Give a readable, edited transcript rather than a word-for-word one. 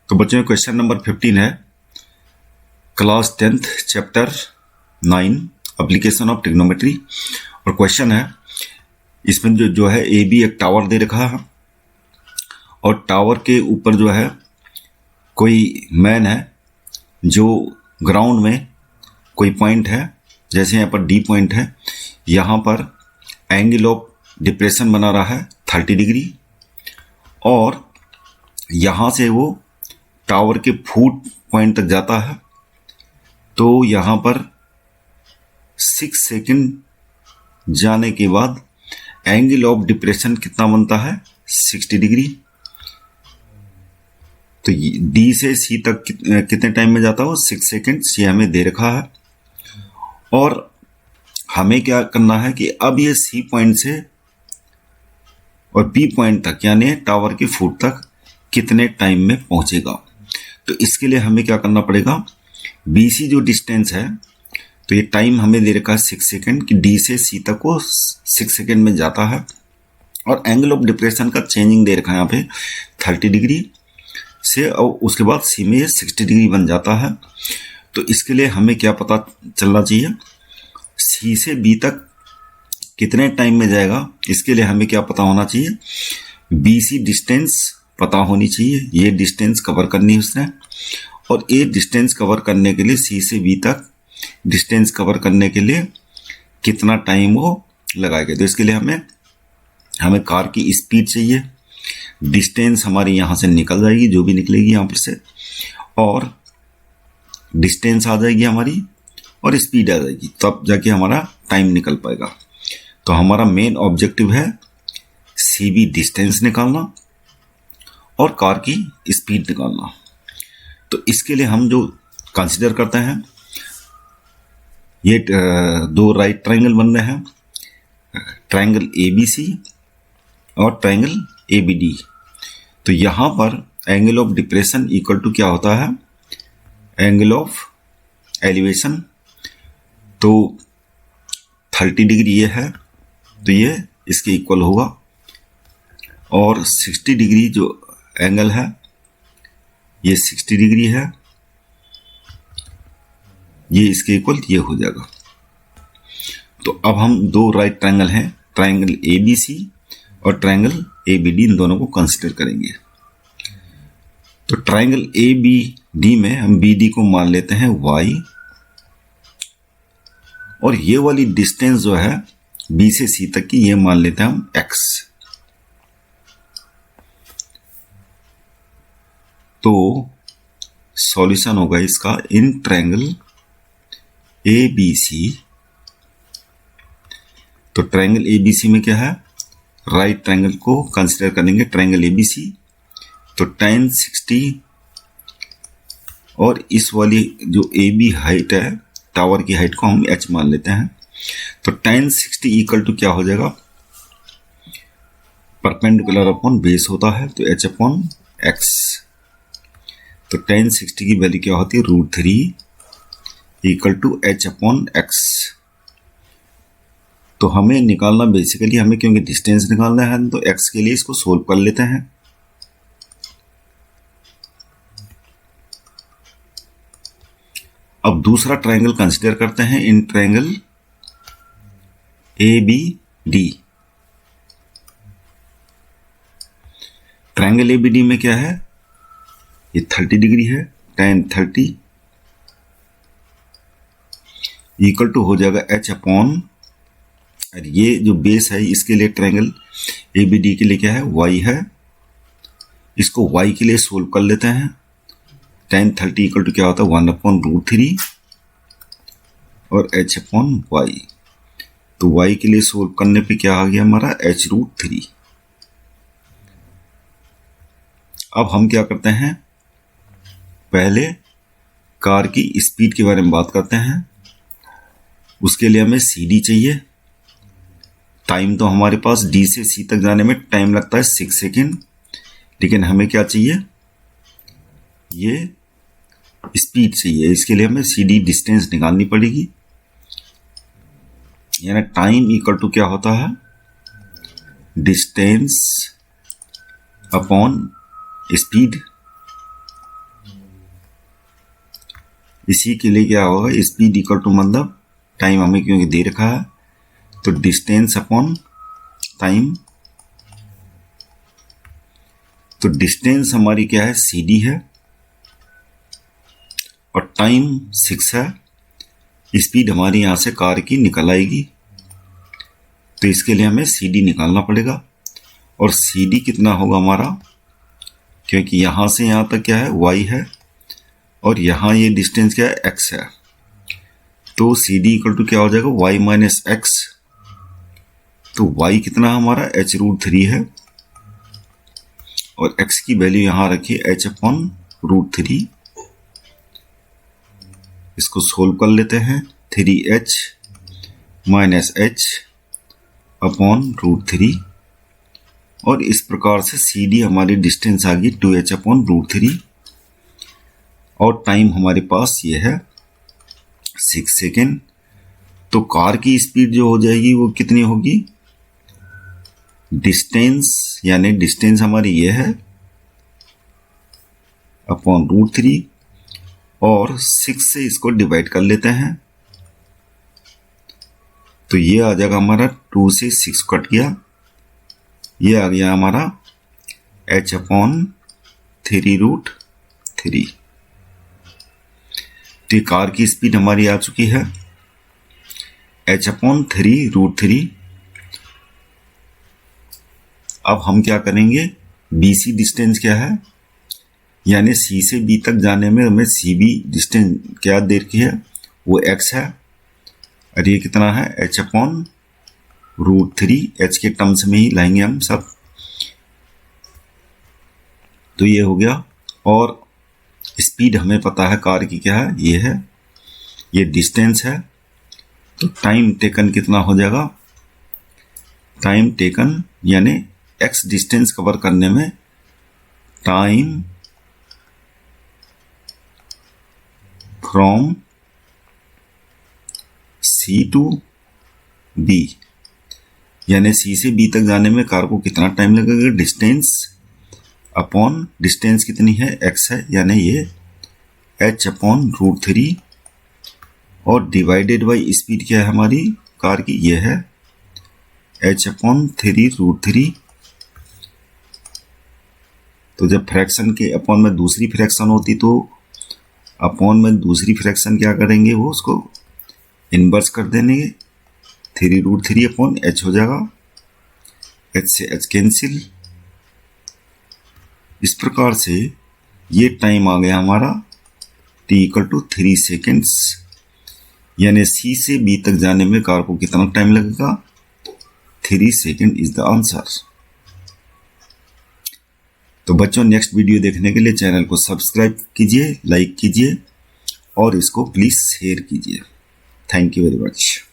तो बच्चों question number 15 है class 10th chapter 9 application of trigonometry. और क्वेश्चन है इसमें जो है ए बी एक टावर दे रखा है और टावर के ऊपर जो है कोई मैन है जो ग्राउंड में कोई पॉइंट है, जैसे यहाँ पर डी पॉइंट है, यहाँ पर एंगल ऑफ डिप्रेशन बना रहा है 30 डिग्री और यहाँ से वो टावर के फुट पॉइंट तक जाता है। तो यहाँ पर 6 सेकंड जाने के बाद एंगल ऑफ डिप्रेशन कितना बनता है 60 डिग्री। तो डी से सी तक कितने टाइम में जाता हो 6 सेकंड, ये हमें दे रखा है। और हमें क्या करना है कि अब ये सी पॉइंट से और बी पॉइंट तक यानी टावर के फुट तक कितने टाइम में पहुंचेगा। तो इसके लिए हमें क्या करना पड़ेगा, बी सी जो डिस्टेंस है तो ये टाइम हमें दे रखा है 6 सेकंड कि डी से सी तक वो 6 सेकंड में जाता है। और एंगल ऑफ डिप्रेशन का चेंजिंग दे रखा है यहाँ पे 30 डिग्री से, और उसके बाद सी में ये 60 डिग्री बन जाता है। तो इसके लिए हमें क्या पता चलना चाहिए, सी से बी तक कितने टाइम में जाएगा। इसके लिए हमें क्या पता होना चाहिए, बी सी डिस्टेंस पता होनी चाहिए, ये डिस्टेंस कवर करनी है उसने। और ये डिस्टेंस कवर करने के लिए सी से बी तक डिस्टेंस कवर करने के लिए कितना टाइम वो लगाएगा। तो इसके लिए हमें कार की स्पीड चाहिए, डिस्टेंस हमारी यहाँ से निकल जाएगी जो भी निकलेगी यहाँ पर से, और डिस्टेंस आ जाएगी हमारी और स्पीड आ जाएगी, तब जाके हमारा टाइम निकल पाएगा। तो हमारा मेन ऑब्जेक्टिव है सी बी डिस्टेंस निकालना और कार की स्पीड निकालना। तो इसके लिए हम जो कंसीडर करते हैं, ये दो राइट ट्रायंगल बन रहे हैं, ट्रायंगल ए बी सी और ट्रायंगल ए बी डी। तो यहाँ पर angle of depression equal to क्या होता है, एंगल ऑफ एलिवेशन। तो 30 डिग्री ये है तो ये इसके इक्वल होगा, और 60 डिग्री जो एंगल है ये 60 डिग्री है, ये इसके इक्वल ये हो जाएगा। तो अब हम दो राइट ट्रायंगल हैं, ट्रायंगल ए बी सी और ट्रायंगल ए बी डी, इन दोनों को कंसीडर करेंगे। तो ट्रायंगल ए बी डी में हम बी डी को मान लेते हैं y, और ये वाली डिस्टेंस जो है बी से सी तक की ये मान लेते हैं हम x। तो सॉल्यूशन होगा इसका इन ट्रायंगल ए बी सी। तो ट्रायंगल ए बी सी में क्या है, राइट ट्रायंगल को कंसीडर करेंगे ट्रायंगल ए बी सी। तो tan 60 और इस वाली जो ए बी हाइट है टावर की हाइट को हम h मान लेते हैं। तो tan 60 इक्वल टू क्या हो जाएगा, परपेंडिकुलर अपॉन बेस होता है तो h अपॉन x। तो tan 60 की वैल्यू क्या होती है, √3 equal to h upon x। तो हमें निकालना बेसिकली हमें क्योंकि डिस्टेंस निकालना है तो x के लिए इसको सोल्व कर लेते हैं। अब दूसरा ट्रायंगल कंसीडर करते हैं in triangle A B D. Triangle A B D में क्या है, ये 30 डिग्री है, tan 30 इक्वल टू हो जाएगा h अपॉन, और ये जो बेस है इसके लिए ट्रायंगल ए बी डी के लिए क्या है y है, इसको y के लिए सोल्व कर लेते हैं। tan 30 इक्वल टू क्या होता है 1 अपॉन √3 और h अपॉन y। तो y के लिए सोल्व करने पे क्या आ गया हमारा h√3। अब हम क्या करते हैं, पहले कार की स्पीड के बारे में बात करते हैं। उसके लिए हमें सी डी चाहिए। टाइम तो हमारे पास डी से सी तक जाने में टाइम लगता है 6 सेकेंड, लेकिन हमें क्या चाहिए, ये स्पीड चाहिए। इसके लिए हमें सी डी डिस्टेंस निकालनी पड़ेगी, यानी टाइम इक्वल टू क्या होता है, डिस्टेंस अपॉन स्पीड। इसी के लिए क्या होगा, स्पीड इक्वल टू मतलब टाइम हमें क्योंकि दे रखा है, तो डिस्टेंस अपॉन टाइम। तो डिस्टेंस हमारी क्या है, CD है, और टाइम 6 है। स्पीड हमारी यहां से कार की निकल आएगी, तो इसके लिए हमें CD निकालना पड़ेगा। और CD कितना होगा हमारा, क्योंकि यहां से यहां तक क्या है, y है, और यहां ये डिस्टेंस क्या है, x है। तो CD इक्वल टू क्या हो जाएगा, y माइनस एक्स। तो y कितना हमारा h√3 है, और x की वैल्यू यहां रखिए h/√3। इसको सोल्व कर लेते हैं, 3h माइनस h/√3। और इस प्रकार से CD हमारी डिस्टेंस आ गई 2h/√3, और टाइम हमारे पास ये है 6 सेकेंड। तो कार की स्पीड जो हो जाएगी वो कितनी होगी, डिस्टेंस, यानी डिस्टेंस हमारी ये है /√3, और 6 से इसको डिवाइड कर लेते हैं, तो ये आ जाएगा हमारा 2 से 6 कट गया, ये आ गया हमारा h/3√3। तो कार की स्पीड हमारी आ चुकी है h/3√3। अब हम क्या करेंगे, BC डिस्टेंस क्या है, यानी C से B तक जाने में हमें CB डिस्टेंस क्या दे रखी है, वो x है, और ये कितना है h/√3। h के टर्म्स में ही लाएंगे हम सब, तो ये हो गया। और स्पीड हमें पता है कार की क्या है, ये है, ये डिस्टेंस है, तो टाइम टेकन कितना हो जाएगा, टाइम टेकन यानी x डिस्टेंस कवर करने में time from C to B, यानी C से B तक जाने में कार को कितना टाइम लगेगा, डिस्टेंस अपॉन डिस्टेंस कितनी है, x है, यानी ये h/√3, और डिवाइडेड बाई स्पीड क्या है हमारी कार की, ये है h/3√3। तो जब फ्रैक्शन के अपॉन में दूसरी फ्रैक्शन होती, तो अपॉन में दूसरी फ्रैक्शन क्या करेंगे, वो उसको इन्वर्स कर देंगे, 3√3/h हो जाएगा, h से h कैंसिल। इस प्रकार से ये टाइम आ गया हमारा t इक्वल टू 3 सेकेंड्स, यानी C से B तक जाने में कार को कितना टाइम लगेगा, 3 सेकेंड इज द आंसर। तो बच्चों, नेक्स्ट वीडियो देखने के लिए चैनल को सब्सक्राइब कीजिए, लाइक कीजिए, और इसको प्लीज शेयर कीजिए। Thank you very much.